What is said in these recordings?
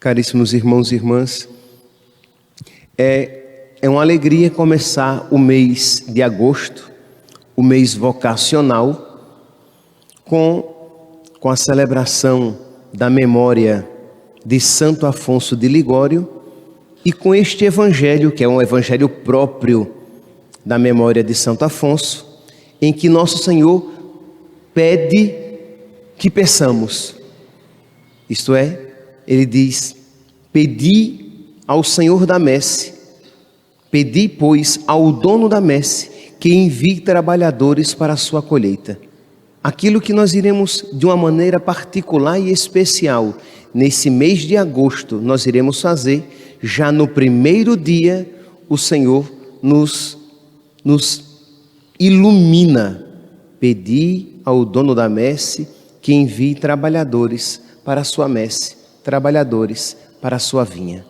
Caríssimos irmãos e irmãs, é uma alegria começar o mês de agosto, o mês vocacional, com a celebração da memória de Santo Afonso de Ligório e com este evangelho, que é um evangelho próprio da memória de Santo Afonso, em que Nosso Senhor pede que peçamos. Isto é, ele diz: pedi ao Senhor da messe, pedi, pois, ao dono da messe, que envie trabalhadores para a sua colheita. Aquilo que nós iremos, de uma maneira particular e especial, nesse mês de agosto, nós iremos fazer, já no primeiro dia, o Senhor nos ilumina. Pedi ao dono da messe que envie trabalhadores para a sua messe, trabalhadores para a sua vinha.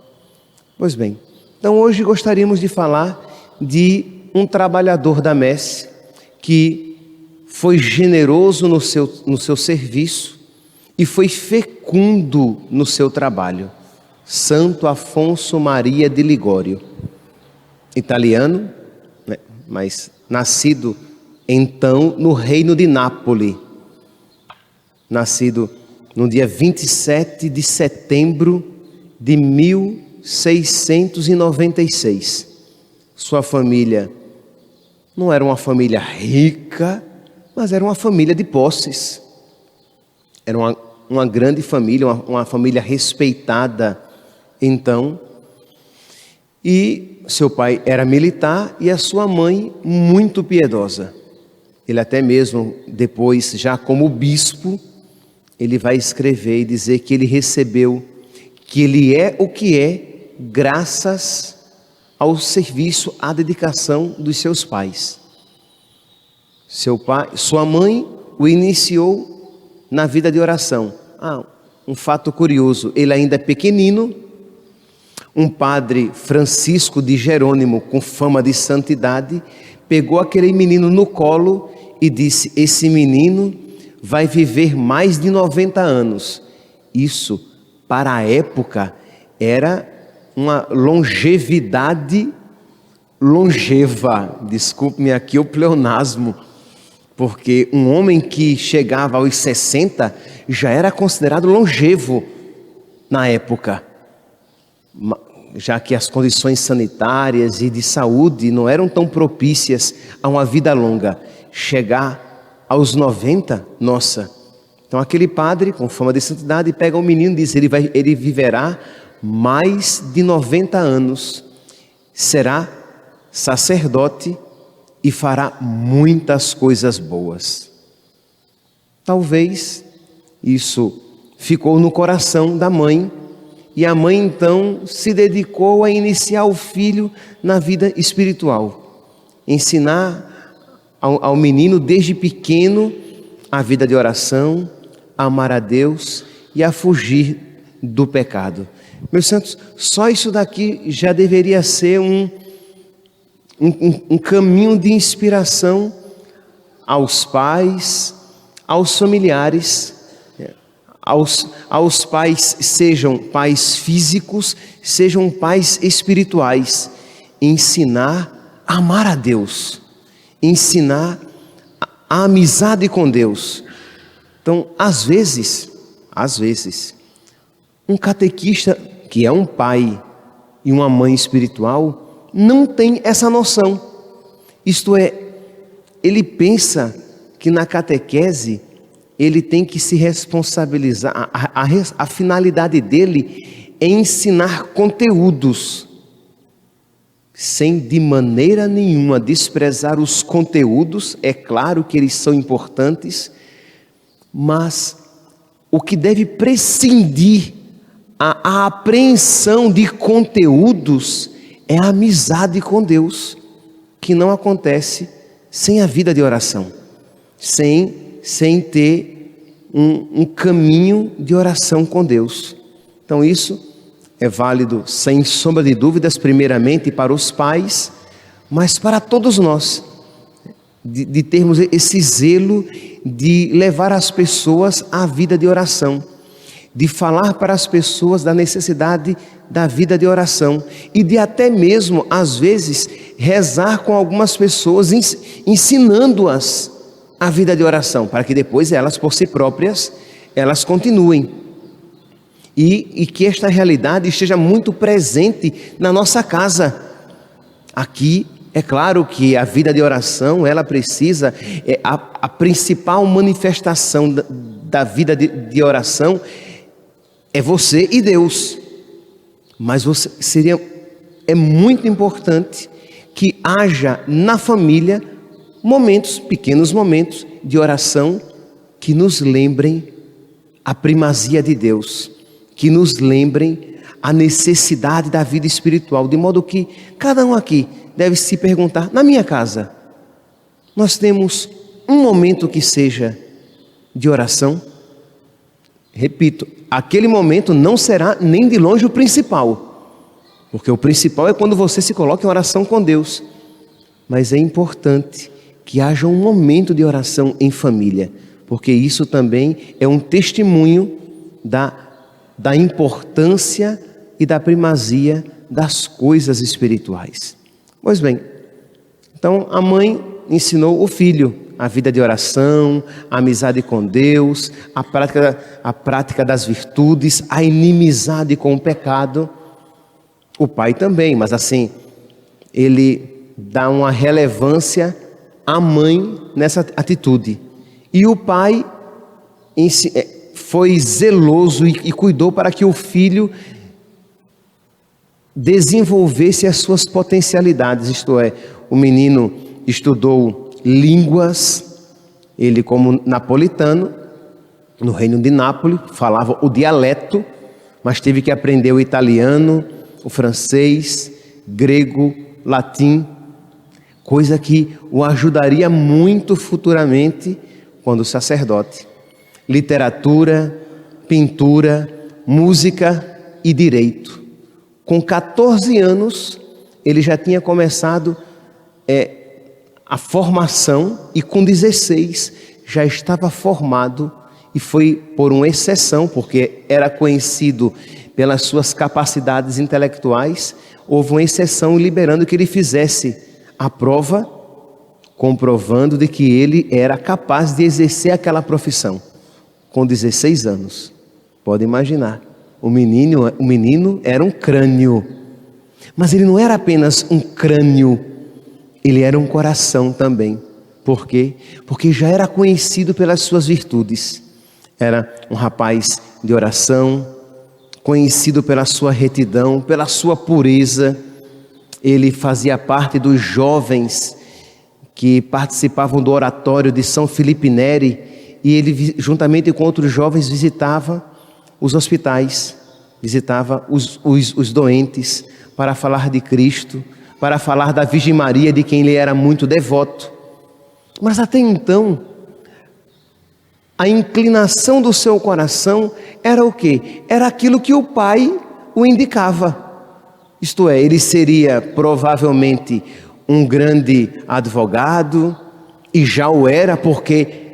Pois bem, então hoje gostaríamos de falar de um trabalhador da messe que foi generoso no seu serviço e foi fecundo no seu trabalho. Santo Afonso Maria de Ligório, italiano, né, mas nascido então no reino de Nápoles, nascido no dia 27 de setembro de 1696. Sua família não era uma família rica, mas era uma família de posses. Era uma grande família, uma família respeitada então. E seu pai era militar e a sua mãe muito piedosa. Ele até mesmo depois, já como bispo, ele vai escrever e dizer que ele recebeu, que ele é o que é graças ao serviço, à dedicação dos seus pais. Sua mãe o iniciou na vida de oração. Um fato curioso, ele ainda é pequenino, um padre Francisco de Jerônimo, com fama de santidade, pegou aquele menino no colo e disse: esse menino vai viver mais de 90 anos. Isso, para a época, era uma longevidade longeva. Desculpe-me aqui o pleonasmo, porque um homem que chegava aos 60 já era considerado longevo na época, já que as condições sanitárias e de saúde não eram tão propícias a uma vida longa. Chegar aos 90, nossa. Então aquele padre com fama de santidade pega o menino e diz: ele viverá mais de 90 anos, será sacerdote e fará muitas coisas boas. Talvez isso ficou no coração da mãe, e a mãe então se dedicou a iniciar o filho na vida espiritual, ensinar ao menino desde pequeno a vida de oração, a amar a Deus e a fugir do pecado. Meus santos, só isso daqui já deveria ser um caminho de inspiração aos pais, aos familiares, aos pais, sejam pais físicos, sejam pais espirituais. Ensinar a amar a Deus, ensinar a amizade com Deus. Então, às vezes, um catequista, que é um pai e uma mãe espiritual, não tem essa noção. Isto é, ele pensa que na catequese ele tem que se responsabilizar, a finalidade dele é ensinar conteúdos, sem de maneira nenhuma desprezar os conteúdos. É claro que eles são importantes, mas o que deve prescindir a apreensão de conteúdos é a amizade com Deus, que não acontece sem a vida de oração, sem ter um caminho de oração com Deus. Então isso é válido, sem sombra de dúvidas, primeiramente para os pais, mas para todos nós, de termos esse zelo de levar as pessoas à vida de oração, de falar para as pessoas da necessidade da vida de oração e de até mesmo, às vezes, rezar com algumas pessoas, ensinando-as a vida de oração, para que depois elas, por si próprias, elas continuem. E que esta realidade esteja muito presente na nossa casa. Aqui, é claro que a vida de oração, ela precisa, a principal manifestação da vida de oração é você e Deus. Mas é muito importante que haja na família pequenos momentos de oração que nos lembrem a primazia de Deus, que nos lembrem a necessidade da vida espiritual, de modo que cada um aqui deve se perguntar: na minha casa, nós temos um momento que seja de oração? Repito, aquele momento não será nem de longe o principal, porque o principal é quando você se coloca em oração com Deus. Mas é importante que haja um momento de oração em família, porque isso também é um testemunho da importância e da primazia das coisas espirituais. Pois bem, então a mãe ensinou o filho a vida de oração, a amizade com Deus, a prática das virtudes, a inimizade com o pecado. O pai também, mas assim, ele dá uma relevância à mãe nessa atitude. E o pai foi zeloso e cuidou para que o filho desenvolvesse as suas potencialidades, isto é, o menino estudou línguas, ele como napolitano, no reino de Nápoles, falava o dialeto, mas teve que aprender o italiano, o francês, grego, latim, coisa que o ajudaria muito futuramente quando sacerdote. Literatura, pintura, música e direito. Com 14 anos, ele já tinha começado a formação e com 16 já estava formado, e foi por uma exceção, porque era conhecido pelas suas capacidades intelectuais. Houve uma exceção liberando que ele fizesse a prova, comprovando de que ele era capaz de exercer aquela profissão com 16 anos. Pode imaginar, o menino era um crânio, mas ele não era apenas um crânio, ele era um coração também. Por quê? Porque já era conhecido pelas suas virtudes. Era um rapaz de oração, conhecido pela sua retidão, pela sua pureza. Ele fazia parte dos jovens que participavam do oratório de São Filipe Neri, e ele, juntamente com outros jovens, visitava os hospitais, visitava os doentes, para falar de Cristo, para falar da Virgem Maria, de quem ele era muito devoto. Mas até então, a inclinação do seu coração era o quê? Era aquilo que o pai o indicava. Isto é, ele seria provavelmente um grande advogado, e já o era, porque,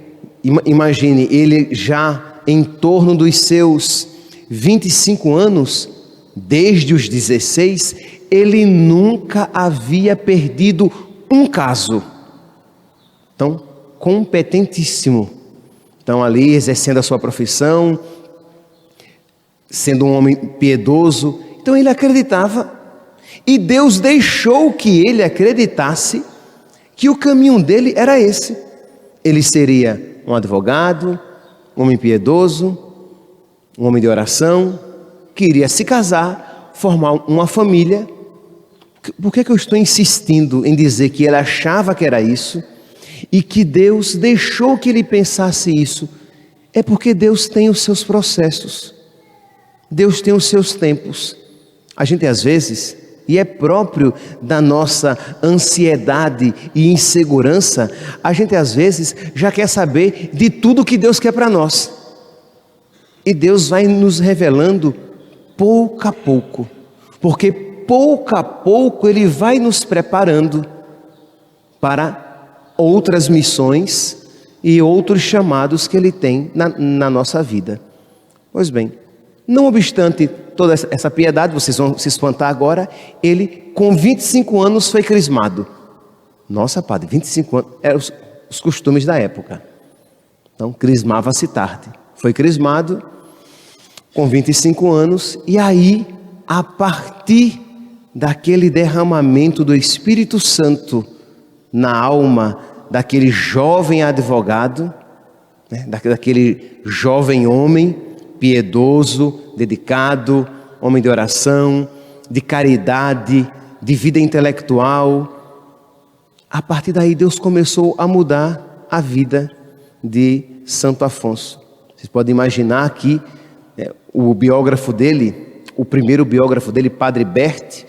imagine, ele já em torno dos seus 25 anos, desde os 16, ele nunca havia perdido um caso. Então, competentíssimo. Então, ali exercendo a sua profissão, sendo um homem piedoso. Então, ele acreditava, e Deus deixou que ele acreditasse que o caminho dele era esse. Ele seria um advogado, um homem piedoso, um homem de oração, que iria se casar, formar uma família. Por que eu estou insistindo em dizer que ele achava que era isso e que Deus deixou que ele pensasse isso? É porque Deus tem os seus processos, Deus tem os seus tempos. A gente às vezes, e é próprio da nossa ansiedade e insegurança, a gente às vezes já quer saber de tudo que Deus quer para nós, e Deus vai nos revelando pouco a pouco, porque pouco a pouco Ele vai nos preparando para outras missões e outros chamados que Ele tem na nossa vida. Pois bem, Não obstante toda essa piedade, vocês vão se espantar agora, ele com 25 anos foi crismado. Nossa, padre, 25 anos, eram os costumes da época. Então, crismava-se tarde. Foi crismado com 25 anos, e aí, a partir daquele derramamento do Espírito Santo na alma daquele jovem advogado, né, daquele jovem homem piedoso, dedicado, homem de oração, de caridade, de vida intelectual. A partir daí Deus começou a mudar a vida de Santo Afonso. Vocês podem imaginar que o biógrafo dele, o primeiro biógrafo dele, Padre Bert,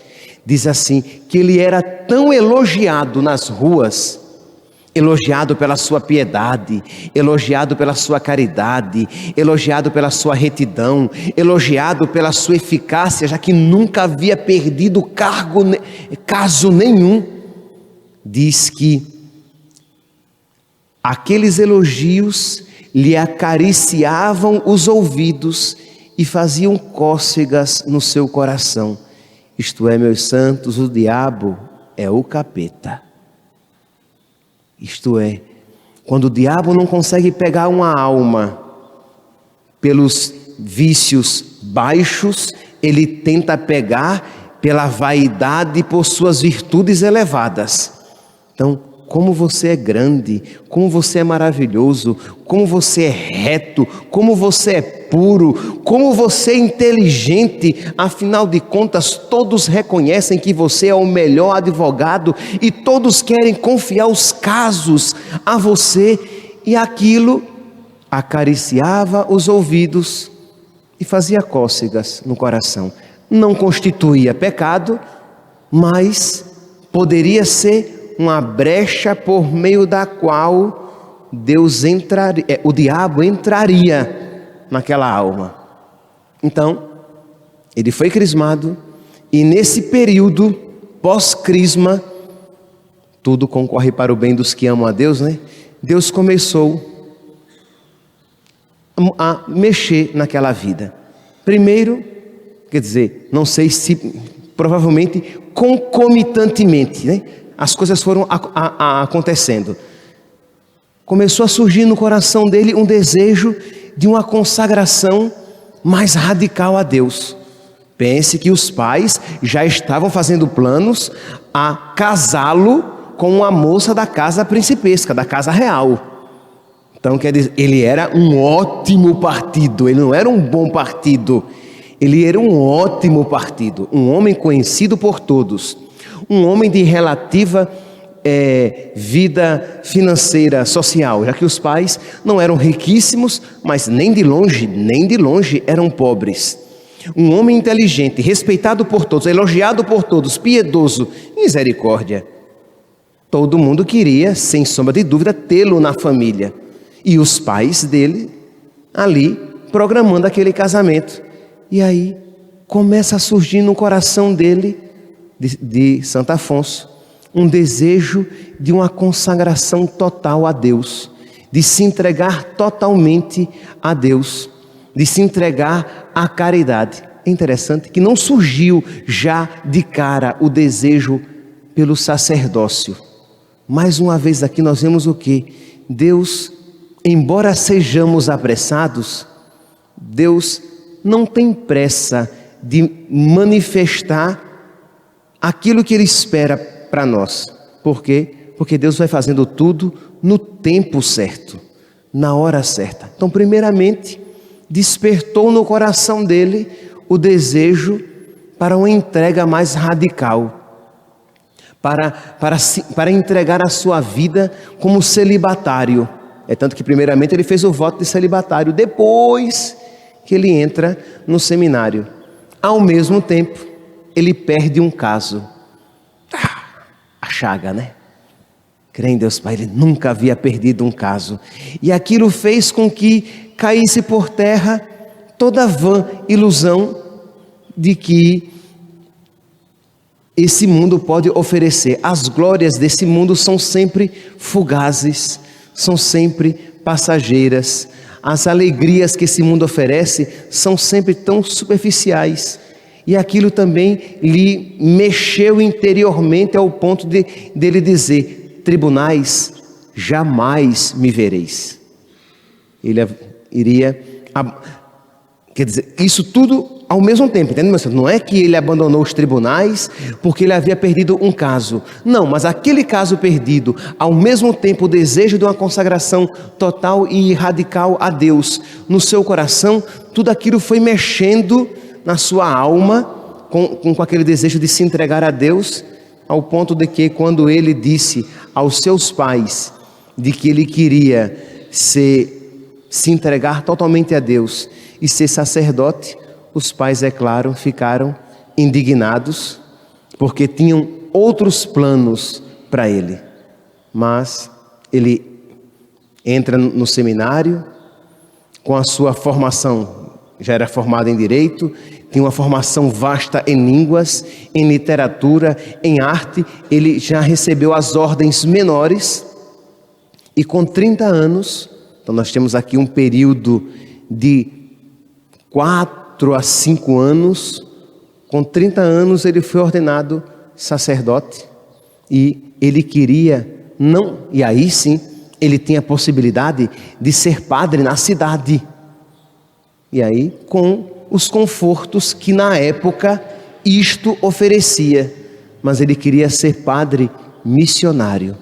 diz assim, que ele era tão elogiado nas ruas, elogiado pela sua piedade, elogiado pela sua caridade, elogiado pela sua retidão, elogiado pela sua eficácia, já que nunca havia perdido caso nenhum. Diz que aqueles elogios lhe acariciavam os ouvidos e faziam cócegas no seu coração. Isto é, meus santos, o diabo é o capeta. Isto é, quando o diabo não consegue pegar uma alma pelos vícios baixos, ele tenta pegar pela vaidade, por suas virtudes elevadas. Então, como você é grande, como você é maravilhoso, como você é reto, como você é puro, como você é inteligente, afinal de contas todos reconhecem que você é o melhor advogado e todos querem confiar os casos a você, e aquilo acariciava os ouvidos e fazia cócegas no coração. Não constituía pecado, mas poderia ser uma brecha por meio da qual o diabo entraria naquela alma. Então, ele foi crismado, e nesse período pós-crisma, tudo concorre para o bem dos que amam a Deus, né? Deus começou a mexer naquela vida. Primeiro, quer dizer, não sei se, provavelmente concomitantemente, né? As coisas foram acontecendo. Começou a surgir no coração dele um desejo de uma consagração mais radical a Deus. Pense que os pais já estavam fazendo planos a casá-lo com uma moça da casa principesca, da casa real. Então, quer dizer, ele era um ótimo partido, ele não era um bom partido, ele era um ótimo partido, um homem conhecido por todos. Um homem de relativa vida financeira, social, já que os pais não eram riquíssimos, mas nem de longe eram pobres. Um homem inteligente, respeitado por todos, elogiado por todos, piedoso, misericórdia. Todo mundo queria, sem sombra de dúvida, tê-lo na família. E os pais dele ali programando aquele casamento. E aí começa a surgir no coração dele, de Santo Afonso, um desejo de uma consagração total a Deus, de se entregar totalmente a Deus, de se entregar à caridade. É interessante que não surgiu já de cara o desejo pelo sacerdócio. Mais uma vez aqui nós vemos o que? Deus, embora sejamos apressados, Deus não tem pressa de manifestar aquilo que Ele espera para nós. Por quê? Porque Deus vai fazendo tudo no tempo certo, na hora certa. Então, primeiramente, despertou no coração dele o desejo para uma entrega mais radical, para entregar a sua vida como celibatário. É tanto que primeiramente ele fez o voto de celibatário, depois que ele entra no seminário. Ao mesmo tempo, ele perde um caso. A chaga, né? Crê em Deus Pai, ele nunca havia perdido um caso. E aquilo fez com que caísse por terra toda a vã ilusão de que esse mundo pode oferecer. As glórias desse mundo são sempre fugazes, são sempre passageiras. as alegrias que esse mundo oferece são sempre tão superficiais. E aquilo também lhe mexeu interiormente ao ponto dele dizer: tribunais, jamais me vereis. Ele iria, quer dizer, isso tudo ao mesmo tempo, entende, meu senhor? Não é que ele abandonou os tribunais porque ele havia perdido um caso. Não, mas aquele caso perdido, ao mesmo tempo o desejo de uma consagração total e radical a Deus no seu coração, tudo aquilo foi mexendo na sua alma com aquele desejo de se entregar a Deus, ao ponto de que quando ele disse aos seus pais de que ele queria se entregar totalmente a Deus e ser sacerdote, os pais, é claro, ficaram indignados, porque tinham outros planos para ele. Mas ele entra no seminário, com a sua formação, já era formado em Direito, tinha uma formação vasta em línguas, em literatura, em arte, ele já recebeu as ordens menores, e com 30 anos, então nós temos aqui um período de 4 a 5 anos, com 30 anos ele foi ordenado sacerdote, e ele queria, e aí sim, ele tinha a possibilidade de ser padre na cidade, e aí com os confortos que na época isto oferecia, mas ele queria ser padre missionário,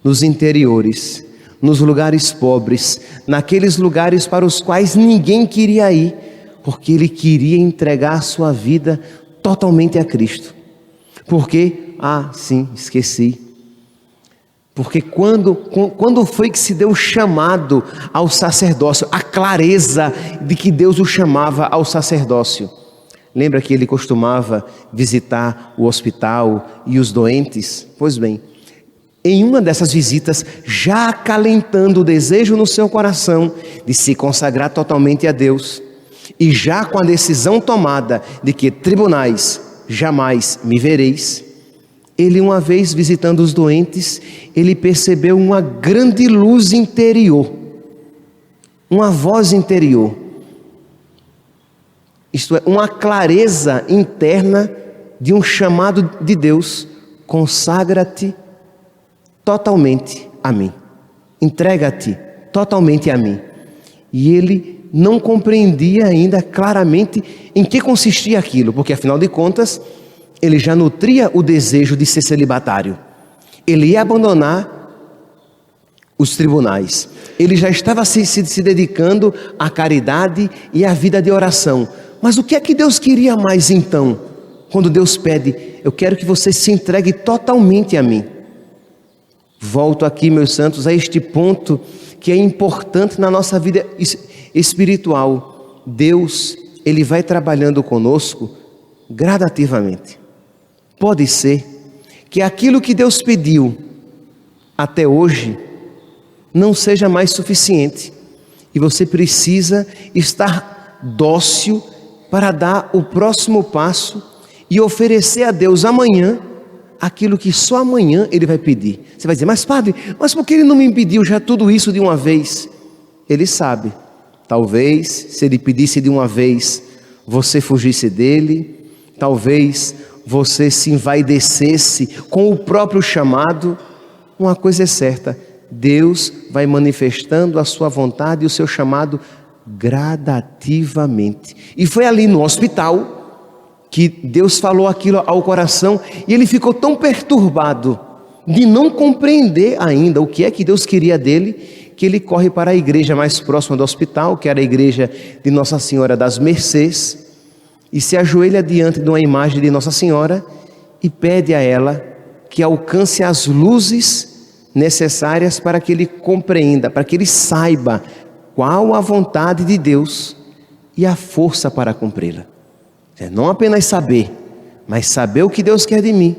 nos interiores, nos lugares pobres, naqueles lugares para os quais ninguém queria ir, porque ele queria entregar a sua vida totalmente a Cristo. Porque, sim, esqueci. Porque quando foi que se deu o chamado ao sacerdócio, a clareza de que Deus o chamava ao sacerdócio? Lembra que ele costumava visitar o hospital e os doentes? Pois bem, em uma dessas visitas, já acalentando o desejo no seu coração de se consagrar totalmente a Deus, e já com a decisão tomada de que tribunais, jamais me vereis, ele, uma vez visitando os doentes, ele percebeu uma grande luz interior, uma voz interior, isto é, uma clareza interna de um chamado de Deus: consagra-te totalmente a mim, entrega-te totalmente a mim. E ele não compreendia ainda claramente em que consistia aquilo, porque afinal de contas, ele já nutria o desejo de ser celibatário. Ele ia abandonar os tribunais. Ele já estava se dedicando à caridade e à vida de oração. Mas o que é que Deus queria mais então? Quando Deus pede: eu quero que você se entregue totalmente a mim. Volto aqui, meus santos, a este ponto que é importante na nossa vida espiritual. Deus, Ele vai trabalhando conosco gradativamente. Pode ser que aquilo que Deus pediu até hoje não seja mais suficiente, e você precisa estar dócil para dar o próximo passo e oferecer a Deus amanhã aquilo que só amanhã Ele vai pedir. Você vai dizer: mas padre, mas por que Ele não me pediu já tudo isso de uma vez? Ele sabe. Talvez, se Ele pedisse de uma vez, você fugisse dele. Talvez você se envaidecesse com o próprio chamado. Uma coisa é certa: Deus vai manifestando a sua vontade e o seu chamado gradativamente. E foi ali no hospital que Deus falou aquilo ao coração, e ele ficou tão perturbado de não compreender ainda o que é que Deus queria dele, que ele corre para a igreja mais próxima do hospital, que era a igreja de Nossa Senhora das Mercês, e se ajoelha diante de uma imagem de Nossa Senhora e pede a ela que alcance as luzes necessárias para que ele compreenda, para que ele saiba qual a vontade de Deus e a força para cumpri-la. Não apenas saber, mas saber o que Deus quer de mim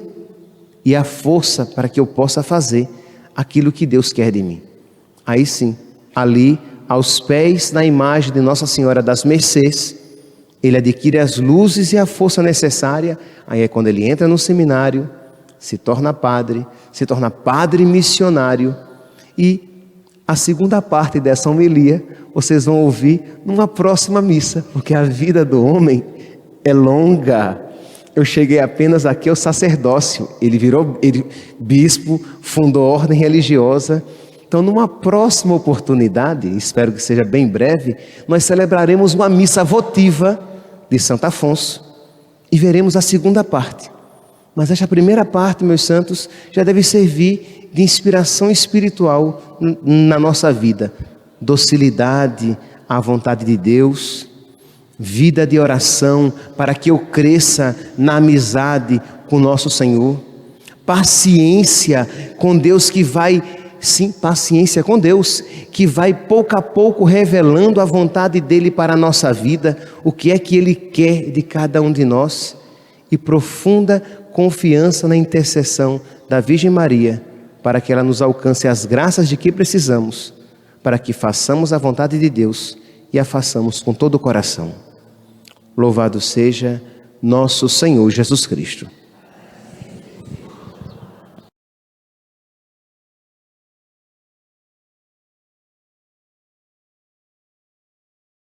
e a força para que eu possa fazer aquilo que Deus quer de mim. Aí sim, ali aos pés da imagem de Nossa Senhora das Mercês, ele adquire as luzes e a força necessária. Aí é quando ele entra no seminário, se torna padre missionário, e A segunda parte dessa homilia vocês vão ouvir numa próxima missa, porque a vida do homem é longa. Eu cheguei apenas aqui ao sacerdócio, ele virou bispo, fundou ordem religiosa. Então, numa próxima oportunidade, espero que seja bem breve, nós celebraremos uma missa votiva de Santo Afonso e veremos a segunda parte. Mas esta primeira parte, meus santos, já deve servir de inspiração espiritual na nossa vida. Docilidade à vontade de Deus, vida de oração para que eu cresça na amizade com nosso Senhor, paciência com Deus que vai, sim, paciência com Deus, que vai pouco a pouco revelando a vontade dEle para a nossa vida, o que é que Ele quer de cada um de nós, e profunda confiança na intercessão da Virgem Maria, para que ela nos alcance as graças de que precisamos, para que façamos a vontade de Deus e a façamos com todo o coração. Louvado seja nosso Senhor Jesus Cristo.